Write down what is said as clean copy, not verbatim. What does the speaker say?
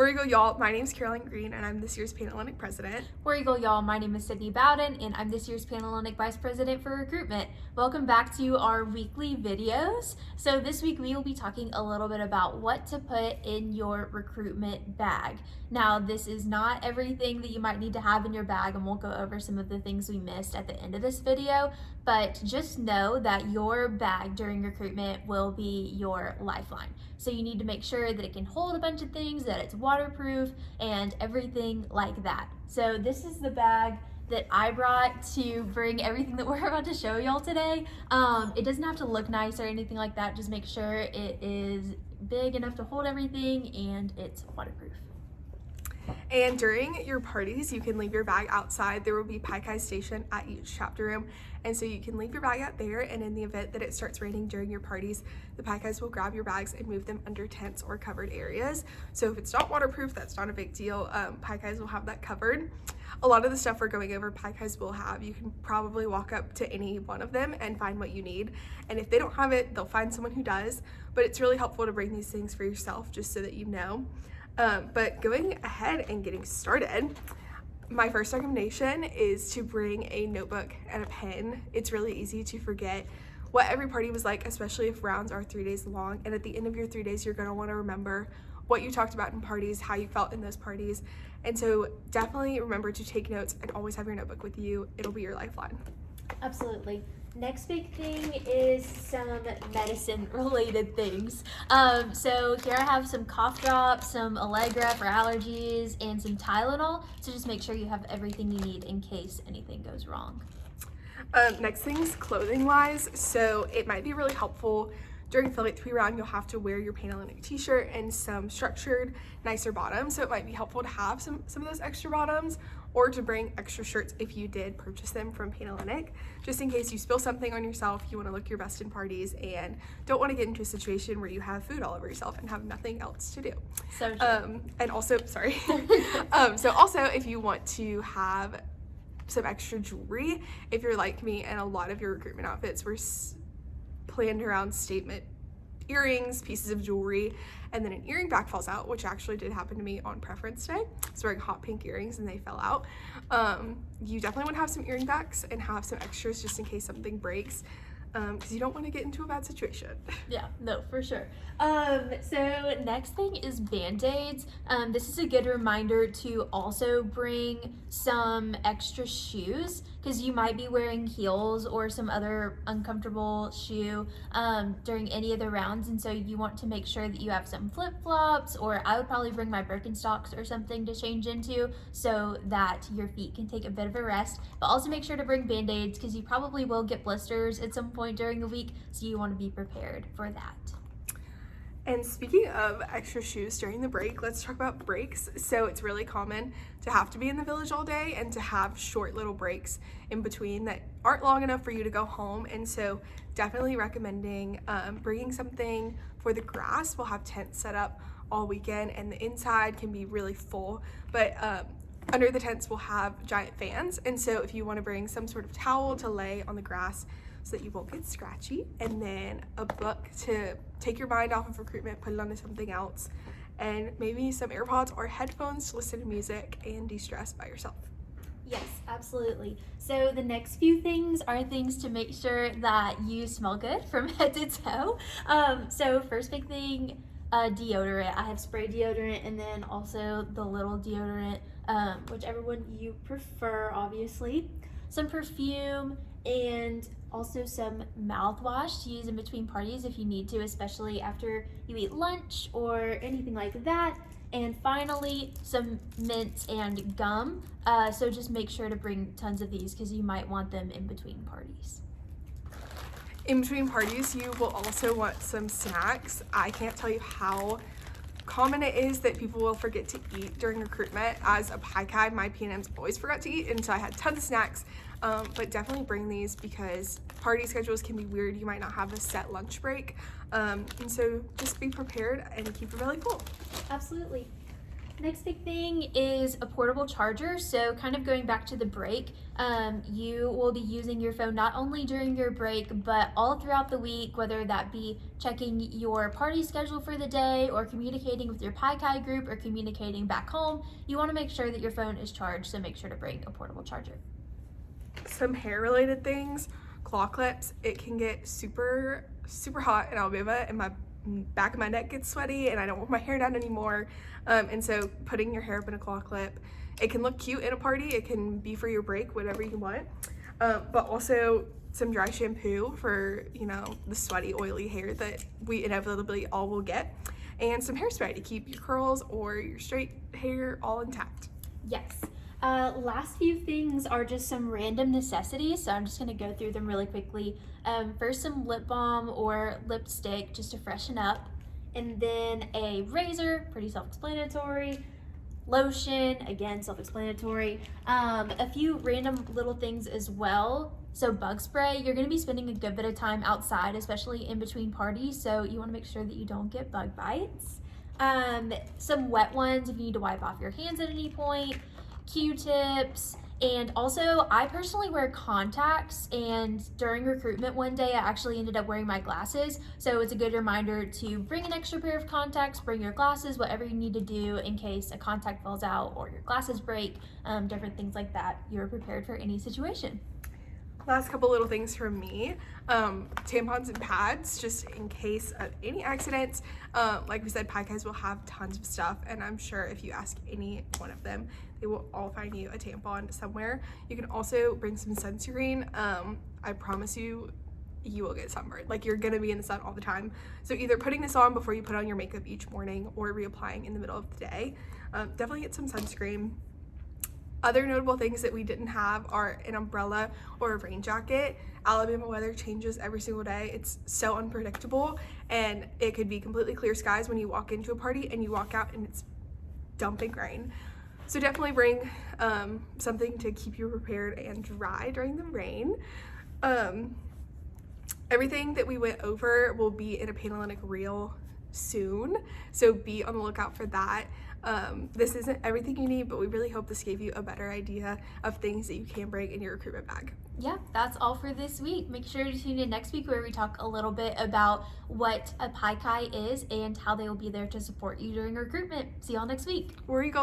Where you go, y'all? My name's Caroline Green, and I'm this year's Panhellenic President. Where you go, y'all? My name is Sydney Bowden, and I'm this year's Panhellenic Vice President for Recruitment. Welcome back to our weekly videos. So this week we will be talking a little bit about what to put in your recruitment bag. Now, this is not everything that you might need to have in your bag, and we'll go over some of the things we missed at the end of this video, but just know that your bag during recruitment will be your lifeline. So you need to make sure that it can hold a bunch of things, that it's waterproof, and everything like that. So this is the bag that I brought to bring everything that we're about to show y'all today. It doesn't have to look nice or anything like that. Just make sure it is big enough to hold everything and it's waterproof. And during your parties, you can leave your bag outside. There will be Pai Kai station at each chapter room. And so you can leave your bag out there, and in the event that it starts raining during your parties, the Pai Kais will grab your bags and move them under tents or covered areas. So if it's not waterproof, that's not a big deal. Pai Kais will have that covered. A lot of the stuff we're going over, Pai Kais will have. You can probably walk up to any one of them and find what you need. And if they don't have it, they'll find someone who does. But it's really helpful to bring these things for yourself just so that you know. But going ahead and getting started, my first recommendation is to bring a notebook and a pen. It's really easy to forget what every party was like, especially if rounds are 3 days long. And at the end of your 3 days, you're going to want to remember what you talked about in parties, how you felt in those parties. And so definitely remember to take notes and always have your notebook with you. It'll be your lifeline. Absolutely. Next big thing is some medicine related things. So here I have some cough drops, some Allegra for allergies, and some Tylenol. So just make sure you have everything you need in case anything goes wrong. Next thing's clothing wise. So it might be really helpful during Affiliate 3 round. You'll have to wear your Panhellenic t-shirt and some structured, nicer bottoms. So it might be helpful to have some of those extra bottoms, or to bring extra shirts if you did purchase them from Panhellenic, just in case you spill something on yourself, you want to look your best in parties, and don't want to get into a situation where you have food all over yourself and have nothing else to do. So true. And also, sorry. So also, if you want to have some extra jewelry, if you're like me and a lot of your recruitment outfits were planned around statement earrings, pieces of jewelry, and then an earring back falls out, which actually did happen to me on preference day. I was wearing hot pink earrings and they fell out. You definitely want to have some earring backs and have some extras just in case something breaks, because you don't want to get into a bad situation. Yeah, no, for sure. So next thing is Band-Aids. This is a good reminder to also bring some extra shoes, because you might be wearing heels or some other uncomfortable shoe during any of the rounds, and so you want to make sure that you have some flip-flops, or I would probably bring my Birkenstocks or something to change into so that your feet can take a bit of a rest. But also make sure to bring Band-Aids, because you probably will get blisters at some point during the week, so you want to be prepared for that. And speaking of extra shoes during the break, let's talk about breaks. So it's really common to have to be in the village all day and to have short little breaks in between that aren't long enough for you to go home. And so definitely recommending bringing something for the grass. We'll have tents set up all weekend, and the inside can be really full, but under the tents we'll have giant fans. And so if you want to bring some sort of towel to lay on the grass so that you won't get scratchy, and then a book to take your mind off of recruitment, put it onto something else, and maybe some AirPods or headphones to listen to music and de-stress by yourself. Yes, absolutely. So the next few things are things to make sure that you smell good from head to toe. So first big thing, deodorant. I have spray deodorant and then also the little deodorant, whichever one you prefer, obviously. Some perfume, and also some mouthwash to use in between parties if you need to, especially after you eat lunch or anything like that. And finally, some mints and gum. So just make sure to bring tons of these, because you might want them in between parties. In between parties, you will also want some snacks. I can't tell you how common it is that people will forget to eat during recruitment. As a Pai Kai, my PNMs always forgot to eat, and so I had tons of snacks. But definitely bring these, because party schedules can be weird. You might not have a set lunch break, and so just be prepared and keep your belly full. Absolutely. Next big thing is a portable charger. So kind of going back to the break, you will be using your phone not only during your break, but all throughout the week, whether that be checking your party schedule for the day or communicating with your Pi Chi group or communicating back home. You want to make sure that your phone is charged, so make sure to bring a portable charger. Some hair related things, claw clips. It can get super hot in Alabama and my back of my neck gets sweaty and I don't want my hair down anymore. And so putting your hair up in a claw clip, it can look cute in a party, it can be for your break, whatever you want. But also some dry shampoo for, you know, the sweaty, oily hair that we inevitably all will get. And some hairspray to keep your curls or your straight hair all intact. Yes. Last few things are just some random necessities, so I'm just going to go through them really quickly. First, some lip balm or lipstick just to freshen up, and then a razor, pretty self-explanatory, lotion, again self-explanatory, a few random little things as well. So bug spray, you're going to be spending a good bit of time outside, especially in between parties, so you want to make sure that you don't get bug bites. Some wet ones if you need to wipe off your hands at any point, Q-tips, and also I personally wear contacts, and during recruitment one day I actually ended up wearing my glasses, so it's a good reminder to bring an extra pair of contacts, bring your glasses, whatever you need to do in case a contact falls out or your glasses break, different things like that. You're prepared for any situation. Last couple little things from me, tampons and pads, just in case of any accidents. Like we said, Pi Chis will have tons of stuff, and I'm sure if you ask any one of them, they will all find you a tampon somewhere. You can also bring some sunscreen. I promise you, you will get sunburned. Like, you're gonna be in the sun all the time. So either putting this on before you put on your makeup each morning or reapplying in the middle of the day. Definitely get some sunscreen. Other notable things that we didn't have are an umbrella or a rain jacket. Alabama weather changes every single day. It's so unpredictable, and it could be completely clear skies when you walk into a party and you walk out and it's dumping rain. So definitely bring something to keep you prepared and dry during the rain. Everything that we went over will be in a Panhellenic reel soon, so be on the lookout for that. This isn't everything you need, but we really hope this gave you a better idea of things that you can bring in your recruitment bag. Yeah, that's all for this week. Make sure to tune in next week where we talk a little bit about what a Pi Chi is and how they will be there to support you during recruitment. See y'all next week. Where are you going?